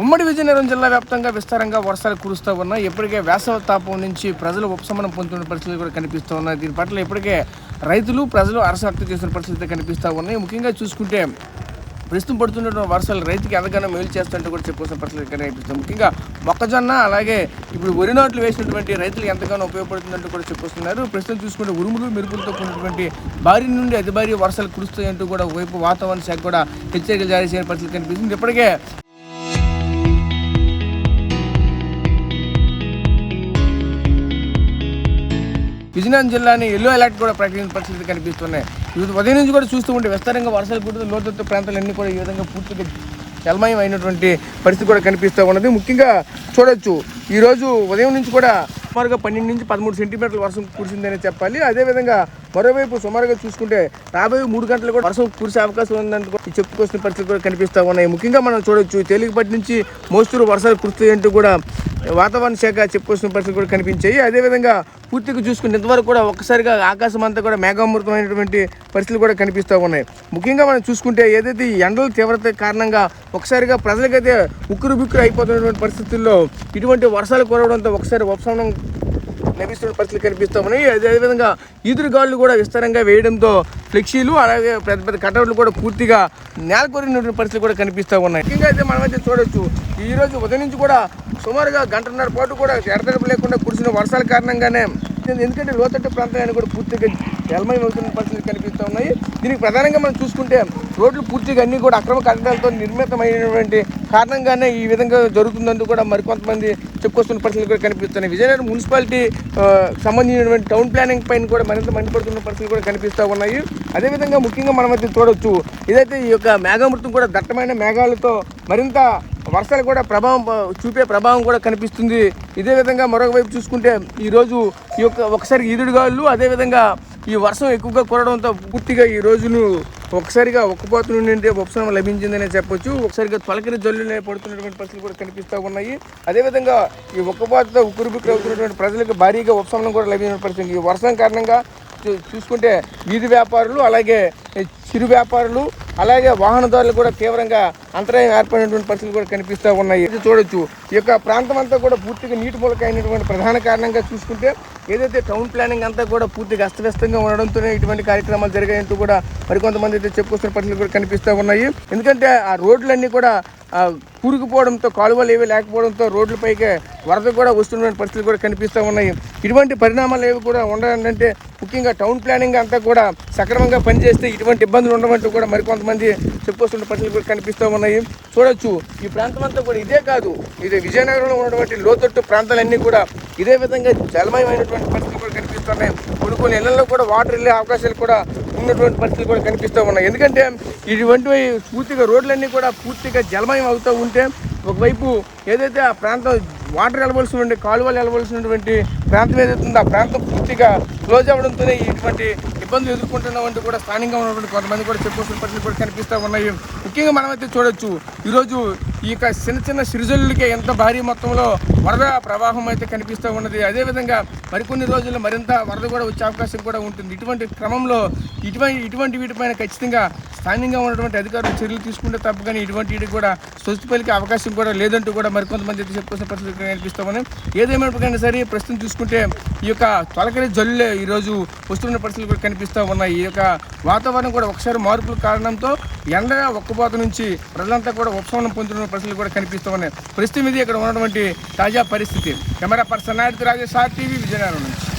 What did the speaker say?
ఉమ్మడి విజయనగరం జిల్లా వ్యాప్తంగా విస్తారంగా వర్షాలు కురుస్తూ ఉన్నాయి. ఇప్పటికే వేసవి తాపం నుంచి ప్రజలు ఉపశమనం పొందుతున్న పరిస్థితులు కూడా కనిపిస్తూ ఉన్నాయి. దీని పట్ల ఇప్పటికే రైతులు ప్రజలు అరసక్తి చేస్తున్న పరిస్థితి కనిపిస్తూ ఉన్నాయి. ముఖ్యంగా చూసుకుంటే ప్రస్తుతం పడుతున్న వర్షాలు రైతుకి ఎంతగానో మేలు చేస్తుంటే కూడా చెప్పుకోవాల్సిన పరిస్థితి కనిపిస్తుంది. ముఖ్యంగా మొక్కజొన్న అలాగే ఇప్పుడు వరి నాట్లు వేసినటువంటి రైతులు ఎంతగానో ఉపయోగపడుతుందంటూ కూడా చెప్పుకొస్తున్నారు. ప్రస్తుతం చూసుకుంటే ఉరుములు మెరుపులతో కూడినటువంటి భారీ నుండి అతి భారీ వర్షాలు కురుస్తాయంటూ కూడా ఒకవైపు వాతావరణ శాఖ కూడా హెచ్చరికలు జారీ చేసిన పరిస్థితి కనిపిస్తుంది. ఇప్పటికే విజయనగరం జిల్లాని ఎల్లో అలర్ట్ కూడా ప్రకటించిన పరిస్థితి కనిపిస్తున్నాయి. ఉదయం నుంచి కూడా చూస్తూ ఉంటే విస్తారంగా వర్షాలు కురుతూ లోతట్టు ప్రాంతాలన్నీ కూడా ఈ విధంగా పూర్తిగా జలమయం అయినటువంటి పరిస్థితి కూడా కనిపిస్తూ ఉన్నది. ముఖ్యంగా చూడొచ్చు ఈరోజు ఉదయం నుంచి కూడా సుమారుగా 12 నుంచి 13 సెంటీమీటర్ల వర్షం కురిసిందని చెప్పాలి. అదేవిధంగా మరోవైపు సుమారుగా చూసుకుంటే రాబోయే 3 గంటలు కూడా వర్షం కురిసే అవకాశం ఉందని చెప్పుకొస్తున్న పరిస్థితి కూడా కనిపిస్తూ ఉన్నాయి. ముఖ్యంగా మనం చూడొచ్చు తేలికపాటి నుంచి మోస్తరు వర్షాలు కురుస్తాయంటూ కూడా వాతావరణ శాఖ చెప్పుకొస్తున్న పరిస్థితులు కూడా కనిపించాయి. అదేవిధంగా పూర్తిగా చూసుకుంటే ఇంతవరకు కూడా ఒక్కసారిగా ఆకాశం అంతా కూడా మేఘామృతమైనటువంటి పరిస్థితులు కూడా కనిపిస్తూ ఉన్నాయి. ముఖ్యంగా మనం చూసుకుంటే ఏదైతే ఈ ఎండల తీవ్రత కారణంగా ఒకసారిగా ప్రజలకైతే ఉక్కురు బిక్కురు అయిపోతున్నటువంటి పరిస్థితుల్లో ఇటువంటి వర్షాలు కురవడంతో ఒకసారి ఉపశమనం లభిస్తున్న పరిస్థితులు కనిపిస్తూ ఉన్నాయి. అదేవిధంగా ఈదురుగాలు కూడా విస్తారంగా వేయడంతో ఫ్లెక్సీలు అలాగే పెద్ద పెద్ద కటౌట్లు కూడా పూర్తిగా నేల కొరిగినటువంటి పరిస్థితులు కూడా కనిపిస్తూ ఉన్నాయి. ముఖ్యంగా అయితే మనమైతే చూడొచ్చు ఈరోజు ఉదయం నుంచి కూడా సుమారుగా గంటన్నర పాటు కూడా ఎడతెరపు లేకుండా కురిసిన వర్షాల కారణంగానే ఎందుకంటే లోతట్టు ప్రాంతాన్ని కూడా పూర్తిగా జలమయం అవుతున్న పరిస్థితులు కనిపిస్తూ ఉన్నాయి. దీనికి ప్రధానంగా మనం చూసుకుంటే రోడ్లు పూర్తిగా అన్నీ కూడా అక్రమ కట్టడాలతో నిర్మితమైనటువంటి కారణంగానే ఈ విధంగా జరుగుతుందంటూ కూడా మరికొంతమంది చెప్పుకొస్తున్న పరిస్థితులు కూడా కనిపిస్తున్నాయి. విజయనగరం మున్సిపాలిటీ సంబంధించినటువంటి టౌన్ ప్లానింగ్ పైన కూడా మరింత మండిపడుతున్న పరిస్థితులు కూడా కనిపిస్తూ ఉన్నాయి. అదేవిధంగా ముఖ్యంగా మనమైతే చూడొచ్చు ఏదైతే ఈ యొక్క మేఘామృతం కూడా దట్టమైన మేఘాలతో మరింత వర్షాలు కూడా చూపే ప్రభావం కూడా కనిపిస్తుంది. ఇదే విధంగా మరొక వైపు చూసుకుంటే ఈరోజు ఈ యొక్క ఒకసారి ఈదుడుగాలు అదేవిధంగా ఈ వర్షం ఎక్కువగా కురవడంతో పూర్తిగా ఈ రోజును ఒకసారిగా ఒక్కపోత నుండి ఉపశమనం లభించిందనే చెప్పొచ్చు. ఒకసారిగా తొలకరి జల్లునే పడుతున్నటువంటి పరిస్థితులు కూడా కనిపిస్తూ ఉన్నాయి. అదేవిధంగా ఈ ఒక్కపోతతో ఉక్కురుబిక్కురు అవుతున్నటువంటి ప్రజలకు భారీగా ఉపశమనం కూడా లభించిన పరిస్థితి. ఈ వర్షం కారణంగా చూసుకుంటే వీధి వ్యాపారులు అలాగే చిరు వ్యాపారులు అలాగే వాహనదారులు కూడా తీవ్రంగా అంతరాయం ఏర్పడినటువంటి పరిస్థితులు కూడా కనిపిస్తూ ఉన్నాయి. ఇది చూడొచ్చు ఈ యొక్క ప్రాంతం అంతా కూడా పూర్తిగా నీటి మూలక అయినటువంటి ప్రధాన కారణంగా చూసుకుంటే ఏదైతే టౌన్ ప్లానింగ్ అంతా కూడా పూర్తిగా అస్తవ్యస్తంగా ఉండడంతోనే ఇటువంటి కార్యక్రమాలు జరిగాయంటూ కూడా మరికొంతమంది అయితే చెప్పుకొస్తున్న పరిస్థితులు కూడా కనిపిస్తూ ఉన్నాయి. ఎందుకంటే ఆ రోడ్లన్నీ కూడా కూరుకుపోవడంతో కాలువలు ఏవి లేకపోవడంతో రోడ్లపైకి వరద కూడా వస్తున్న పరిస్థితులు కూడా కనిపిస్తూ ఉన్నాయి. ఇటువంటి పరిణామాలు ఏవి కూడా ఉండాలంటే ముఖ్యంగా టౌన్ ప్లానింగ్ అంతా కూడా సక్రమంగా పనిచేస్తే ఇటువంటి ఇబ్బందులు ఉండవంటూ కూడా మరికొంతమంది చెప్పుకొస్తున్న పరిస్థితులు కూడా కనిపిస్తూ ఉన్నాయి. చూడొచ్చు ఈ ప్రాంతం అంతా కూడా ఇదే కాదు ఇది విజయనగరంలో ఉన్నటువంటి లోతట్టు ప్రాంతాలన్నీ కూడా ఇదే విధంగా జలమయమైనటువంటి పరిస్థితులు కూడా కనిపిస్తున్నాయి. కొన్ని ఇళ్లలో కూడా వాటర్ వెళ్ళే అవకాశాలు కూడా ఉన్నటువంటి పరిస్థితులు కూడా కనిపిస్తూ ఉన్నాయి. ఎందుకంటే ఇటువంటి పూర్తిగా రోడ్లన్నీ కూడా పూర్తిగా జలమయం అవుతూ ఉంటే ఒకవైపు ఏదైతే ఆ ప్రాంతం వాటర్ వెళ్ళవలసినటువంటి కాలువలు వెళ్ళవలసినటువంటి ప్రాంతం ఏదైతే ఉందో ఆ ప్రాంతం పూర్తిగా క్లోజ్ అవ్వడంతోనే ఇటువంటి ఇబ్బందులు ఎదుర్కొంటున్నామంటూ కూడా స్థానికంగా ఉన్నటువంటి కొంతమంది కూడా చెప్పుకోవాల్సిన పరిస్థితులు కూడా కనిపిస్తూ ఉన్నాయి. ముఖ్యంగా మనమైతే చూడొచ్చు ఈరోజు ఈ యొక్క చిన్న చిన్న సిరిజల్లులకే ఎంత భారీ మొత్తంలో వరద ప్రవాహం అయితే కనిపిస్తూ ఉన్నది. అదేవిధంగా మరికొన్ని రోజుల్లో మరింత వరద కూడా వచ్చే అవకాశం కూడా ఉంటుంది. ఇటువంటి క్రమంలో ఇటువంటి వీటిపైన ఖచ్చితంగా స్థానికంగా ఉన్నటువంటి అధికారులు చర్యలు తీసుకుంటే తప్ప కానీ ఇటువంటి కూడా స్వస్తి పలికే అవకాశం కూడా లేదంటూ కూడా మరికొంతమంది అయితే చెప్పుకోవాల్సిన పరిస్థితులు కనిపిస్తూ ఉన్నాయి. ఏదేమైనా సరే ప్రస్తుతం చూసుకుంటే ఈ యొక్క తొలకరి జల్లులే ఈరోజు వస్తున్న పరిస్థితులు కూడా కనిపిస్తూ ఉన్నాయి. ఈ యొక్క వాతావరణం కూడా ఒకసారి మార్పుల కారణంతో ఎండ ఒక్కపోత నుంచి ప్రజలంతా కూడా ఉపశమనం పొందుతున్న పరిస్థితులు కూడా కనిపిస్తూ ఉన్నాయి. ప్రస్తుతం ఇది ఇక్కడ ఉన్నటువంటి తాజా పరిస్థితి. Camera person Naidu Rajesh RTV Vizianagaram నుంచి.